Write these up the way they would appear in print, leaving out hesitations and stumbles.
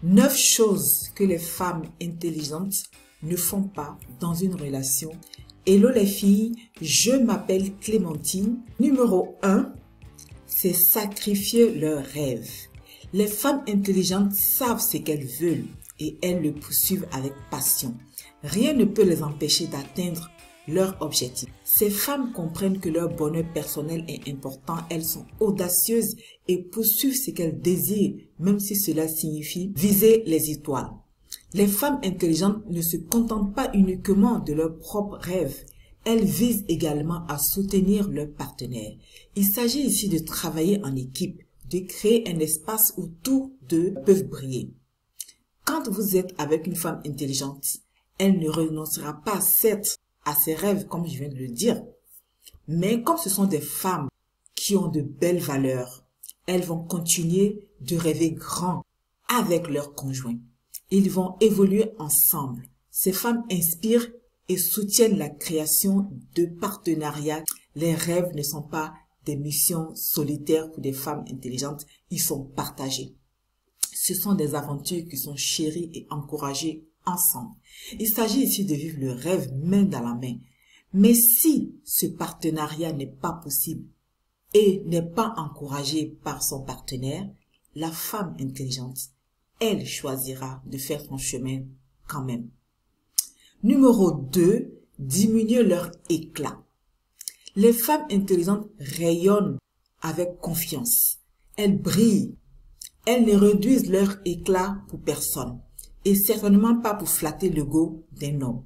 9 choses que les femmes intelligentes ne font pas dans une relation. Hello les filles, je m'appelle Clémentine. Numéro 1, c'est sacrifier leurs rêves. Les femmes intelligentes savent ce qu'elles veulent et elles le poursuivent avec passion. Rien ne peut les empêcher d'atteindre leur objectif. Ces femmes comprennent que leur bonheur personnel est important, elles sont audacieuses et poursuivent ce qu'elles désirent, même si cela signifie viser les étoiles. Les femmes intelligentes ne se contentent pas uniquement de leurs propres rêves, elles visent également à soutenir leurs partenaires. Il s'agit ici de travailler en équipe, de créer un espace où tous deux peuvent briller. Quand vous êtes avec une femme intelligente, elle ne renoncera pas, certes, à ses rêves, comme je viens de le dire. Mais comme ce sont des femmes qui ont de belles valeurs, elles vont continuer de rêver grand avec leur conjoint. Ils vont évoluer ensemble. Ces femmes inspirent et soutiennent la création de partenariats. Les rêves ne sont pas des missions solitaires pour des femmes intelligentes, ils sont partagés. Ce sont des aventures qui sont chéries et encouragées ensemble. Il s'agit ici de vivre le rêve main dans la main. Mais si ce partenariat n'est pas possible et n'est pas encouragé par son partenaire, la femme intelligente, elle choisira de faire son chemin quand même. Numéro 2, diminuer leur éclat. Les femmes intelligentes rayonnent avec confiance. Elles brillent. Elles ne réduisent leur éclat pour personne. Et certainement pas pour flatter l'ego d'un homme.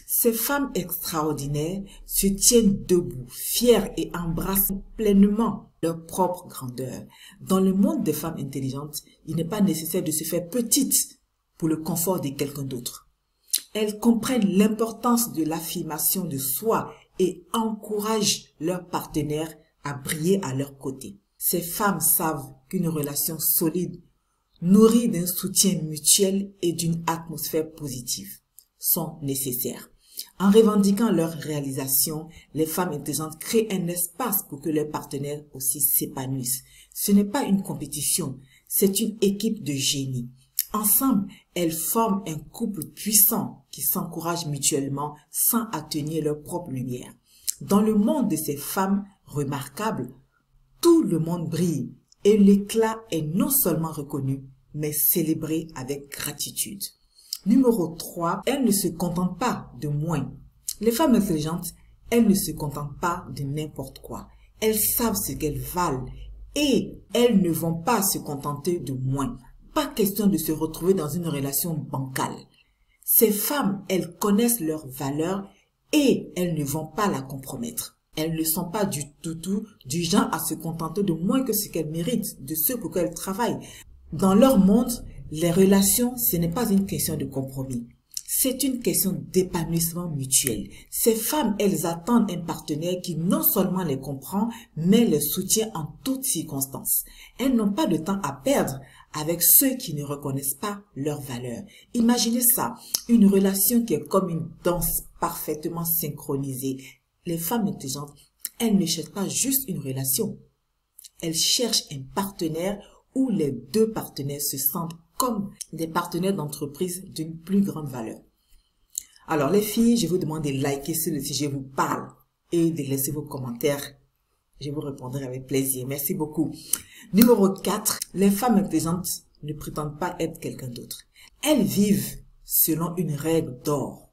Ces femmes extraordinaires se tiennent debout, fières et embrassent pleinement leur propre grandeur. Dans le monde des femmes intelligentes, il n'est pas nécessaire de se faire petite pour le confort de quelqu'un d'autre. Elles comprennent l'importance de l'affirmation de soi et encouragent leurs partenaires à briller à leur côté. Ces femmes savent qu'une relation solide, nourries d'un soutien mutuel et d'une atmosphère positive, sont nécessaires. En revendiquant leurs réalisations, les femmes intelligentes créent un espace pour que leurs partenaires aussi s'épanouissent. Ce n'est pas une compétition, c'est une équipe de génie. Ensemble, elles forment un couple puissant qui s'encourage mutuellement sans atténuer leur propre lumière. Dans le monde de ces femmes remarquables, tout le monde brille. Et l'éclat est non seulement reconnu, mais célébré avec gratitude. Numéro 3, elles ne se contentent pas de moins. Les femmes intelligentes, elles ne se contentent pas de n'importe quoi. Elles savent ce qu'elles valent et elles ne vont pas se contenter de moins. Pas question de se retrouver dans une relation bancale. Ces femmes, elles connaissent leurs valeurs et elles ne vont pas la compromettre. Elles ne sont pas du tout du genre à se contenter de moins que ce qu'elles méritent, de ce pour quoi elles travaillent. Dans leur monde, les relations, ce n'est pas une question de compromis. C'est une question d'épanouissement mutuel. Ces femmes, elles attendent un partenaire qui non seulement les comprend, mais les soutient en toutes circonstances. Elles n'ont pas de temps à perdre avec ceux qui ne reconnaissent pas leurs valeurs. Imaginez ça, une relation qui est comme une danse parfaitement synchronisée. Les femmes intelligentes, elles ne cherchent pas juste une relation. Elles cherchent un partenaire où les deux partenaires se sentent comme des partenaires d'entreprise d'une plus grande valeur. Alors les filles, je vous demande de liker si je vous parle et de laisser vos commentaires. Je vous répondrai avec plaisir. Merci beaucoup. Numéro 4, les femmes intelligentes ne prétendent pas être quelqu'un d'autre. Elles vivent selon une règle d'or,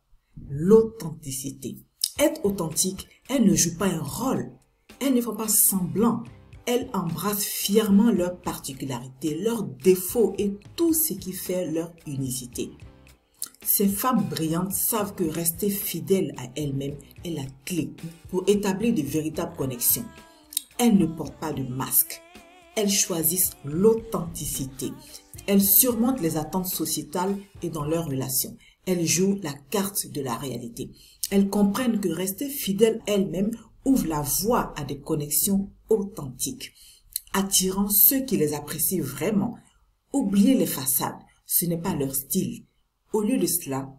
l'authenticité. Être authentique, elles ne jouent pas un rôle. Elles ne font pas semblant. Elles embrassent fièrement leurs particularités, leurs défauts et tout ce qui fait leur unicité. Ces femmes brillantes savent que rester fidèles à elles-mêmes est la clé pour établir de véritables connexions. Elles ne portent pas de masque. Elles choisissent l'authenticité. Elles surmontent les attentes sociétales et dans leurs relations. Elles jouent la carte de la réalité. Elles comprennent que rester fidèles à elles-mêmes ouvre la voie à des connexions authentiques, attirant ceux qui les apprécient vraiment. Oubliez les façades, ce n'est pas leur style. Au lieu de cela,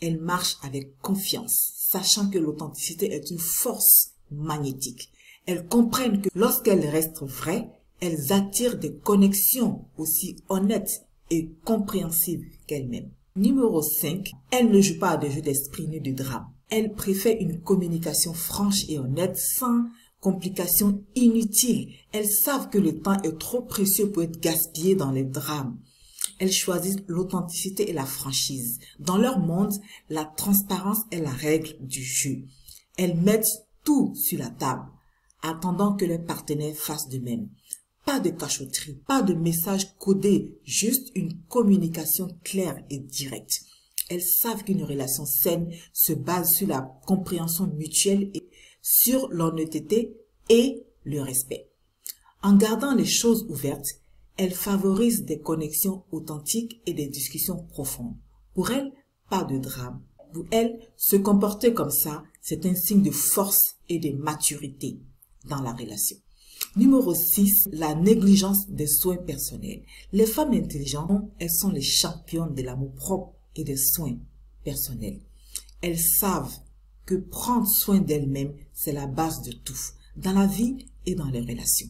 elles marchent avec confiance, sachant que l'authenticité est une force magnétique. Elles comprennent que lorsqu'elles restent vraies, elles attirent des connexions aussi honnêtes et compréhensive qu'elle-même. Numéro 5, elle ne joue pas à des jeux d'esprit ni de drame. Elle préfère une communication franche et honnête sans complications inutiles. Elles savent que le temps est trop précieux pour être gaspillé dans les drames. Elles choisissent l'authenticité et la franchise. Dans leur monde, la transparence est la règle du jeu. Elles mettent tout sur la table, attendant que leurs partenaires fassent de même. Pas de cachotterie, pas de message codé, juste une communication claire et directe. Elles savent qu'une relation saine se base sur la compréhension mutuelle et sur l'honnêteté et le respect. En gardant les choses ouvertes, elles favorisent des connexions authentiques et des discussions profondes. Pour elles, pas de drame. Pour elles, se comporter comme ça, c'est un signe de force et de maturité dans la relation. Numéro 6, la négligence des soins personnels. Les femmes intelligentes, elles sont les championnes de l'amour propre et des soins personnels. Elles savent que prendre soin d'elles-mêmes, c'est la base de tout, dans la vie et dans les relations.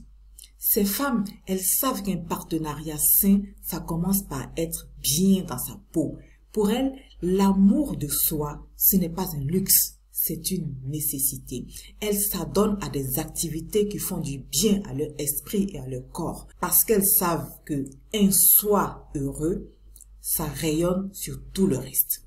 Ces femmes, elles savent qu'un partenariat sain, ça commence par être bien dans sa peau. Pour elles, l'amour de soi, ce n'est pas un luxe, c'est une nécessité. Elles s'adonnent à des activités qui font du bien à leur esprit et à leur corps, parce qu'elles savent que un soi heureux, ça rayonne sur tout le reste.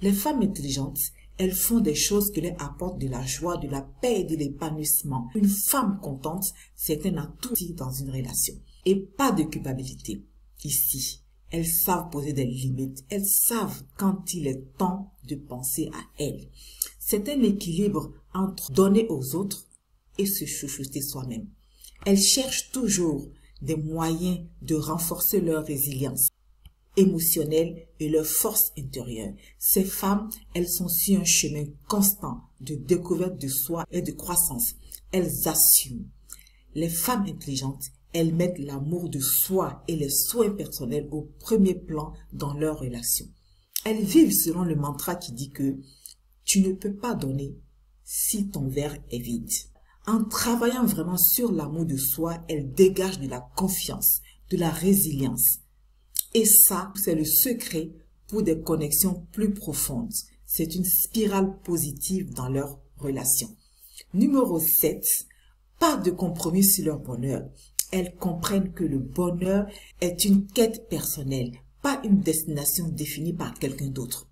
Les femmes intelligentes, elles font des choses qui leur apportent de la joie, de la paix et de l'épanouissement. Une femme contente, c'est un atout dans une relation. Et pas de culpabilité. Ici, elles savent poser des limites. Elles savent quand il est temps de penser à elles. C'est un équilibre entre donner aux autres et se chouchouter soi-même. Elles cherchent toujours des moyens de renforcer leur résilience émotionnelle et leur force intérieure. Ces femmes, elles sont sur un chemin constant de découverte de soi et de croissance. Elles assument. Les femmes intelligentes, elles mettent l'amour de soi et les soins personnels au premier plan dans leurs relations. Elles vivent selon le mantra qui dit que tu ne peux pas donner si ton verre est vide. En travaillant vraiment sur l'amour de soi, elles dégagent de la confiance, de la résilience. Et ça, c'est le secret pour des connexions plus profondes. C'est une spirale positive dans leur relation. Numéro 7, pas de compromis sur leur bonheur. Elles comprennent que le bonheur est une quête personnelle, pas une destination définie par quelqu'un d'autre.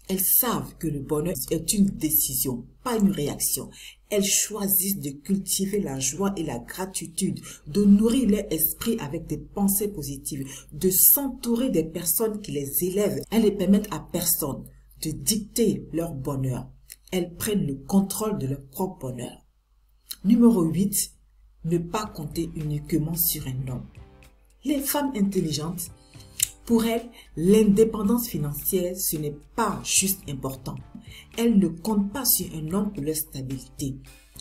Elles savent que le bonheur est une décision, pas une réaction. Elles choisissent de cultiver la joie et la gratitude, de nourrir leur esprit avec des pensées positives, de s'entourer des personnes qui les élèvent. Elles ne permettent à personne de dicter leur bonheur. Elles prennent le contrôle de leur propre bonheur. Numéro 8, ne pas compter uniquement sur un homme. Les femmes intelligentes, pour elles, l'indépendance financière, ce n'est pas juste important. Elles ne comptent pas sur un homme pour leur stabilité.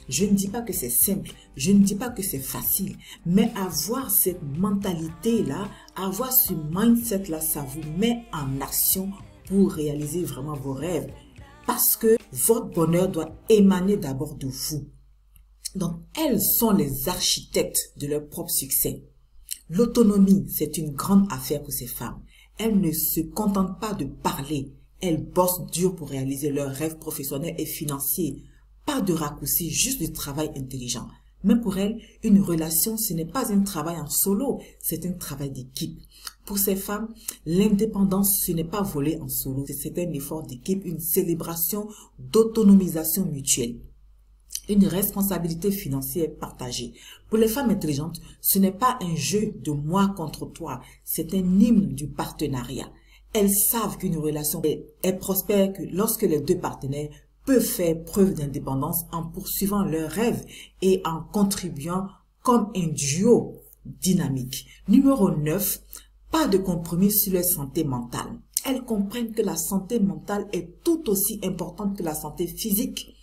Je ne dis pas que c'est simple, je ne dis pas que c'est facile, mais avoir cette mentalité-là, avoir ce mindset-là, ça vous met en action pour réaliser vraiment vos rêves. Parce que votre bonheur doit émaner d'abord de vous. Donc, elles sont les architectes de leur propre succès. L'autonomie, c'est une grande affaire pour ces femmes. Elles ne se contentent pas de parler. Elles bossent dur pour réaliser leurs rêves professionnels et financiers. Pas de raccourcis, juste du travail intelligent. Même pour elles, une relation, ce n'est pas un travail en solo, c'est un travail d'équipe. Pour ces femmes, l'indépendance, ce n'est pas voler en solo, c'est un effort d'équipe, une célébration d'autonomisation mutuelle. Une responsabilité financière partagée. Pour les femmes intelligentes, ce n'est pas un jeu de moi contre toi, c'est un hymne du partenariat. Elles savent qu'une relation est prospère que lorsque les deux partenaires peuvent faire preuve d'indépendance en poursuivant leurs rêves et en contribuant comme un duo dynamique. Numéro 9, pas de compromis sur leur santé mentale. Elles comprennent que la santé mentale est tout aussi importante que la santé physique.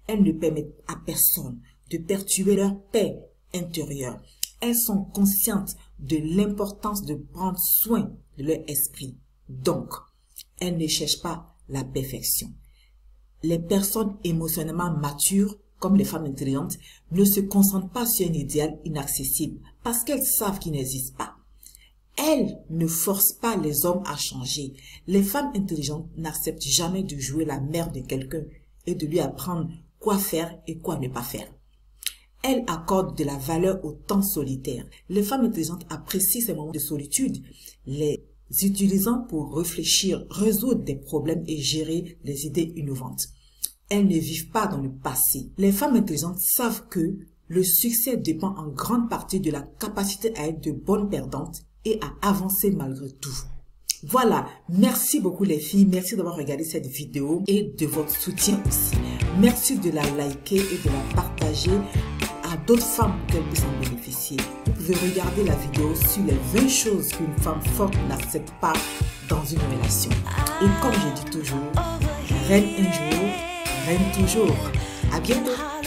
Elles ne permettent à personne de perturber leur paix intérieure. Elles sont conscientes de l'importance de prendre soin de leur esprit. Donc, elles ne cherchent pas la perfection. Les personnes émotionnellement matures, comme les femmes intelligentes, ne se concentrent pas sur un idéal inaccessible parce qu'elles savent qu'il n'existe pas. elles ne forcent pas les hommes à changer. Les femmes intelligentes n'acceptent jamais de jouer la mère de quelqu'un et de lui apprendre quoi faire et quoi ne pas faire. Elles accordent de la valeur au temps solitaire. Les femmes intelligentes apprécient ces moments de solitude, les utilisant pour réfléchir, résoudre des problèmes et gérer des idées innovantes. Elles ne vivent pas dans le passé. Les femmes intelligentes savent que le succès dépend en grande partie de la capacité à être de bonnes perdantes et à avancer malgré tout. Voilà, merci beaucoup les filles, merci d'avoir regardé cette vidéo et de votre soutien aussi. Merci de la liker et de la partager à d'autres femmes pour qu'elles puissent en bénéficier. Vous pouvez regarder la vidéo sur les 20 choses qu'une femme forte n'accepte pas dans une relation. Et comme je dis toujours, reine un jour, reine toujours. À bientôt.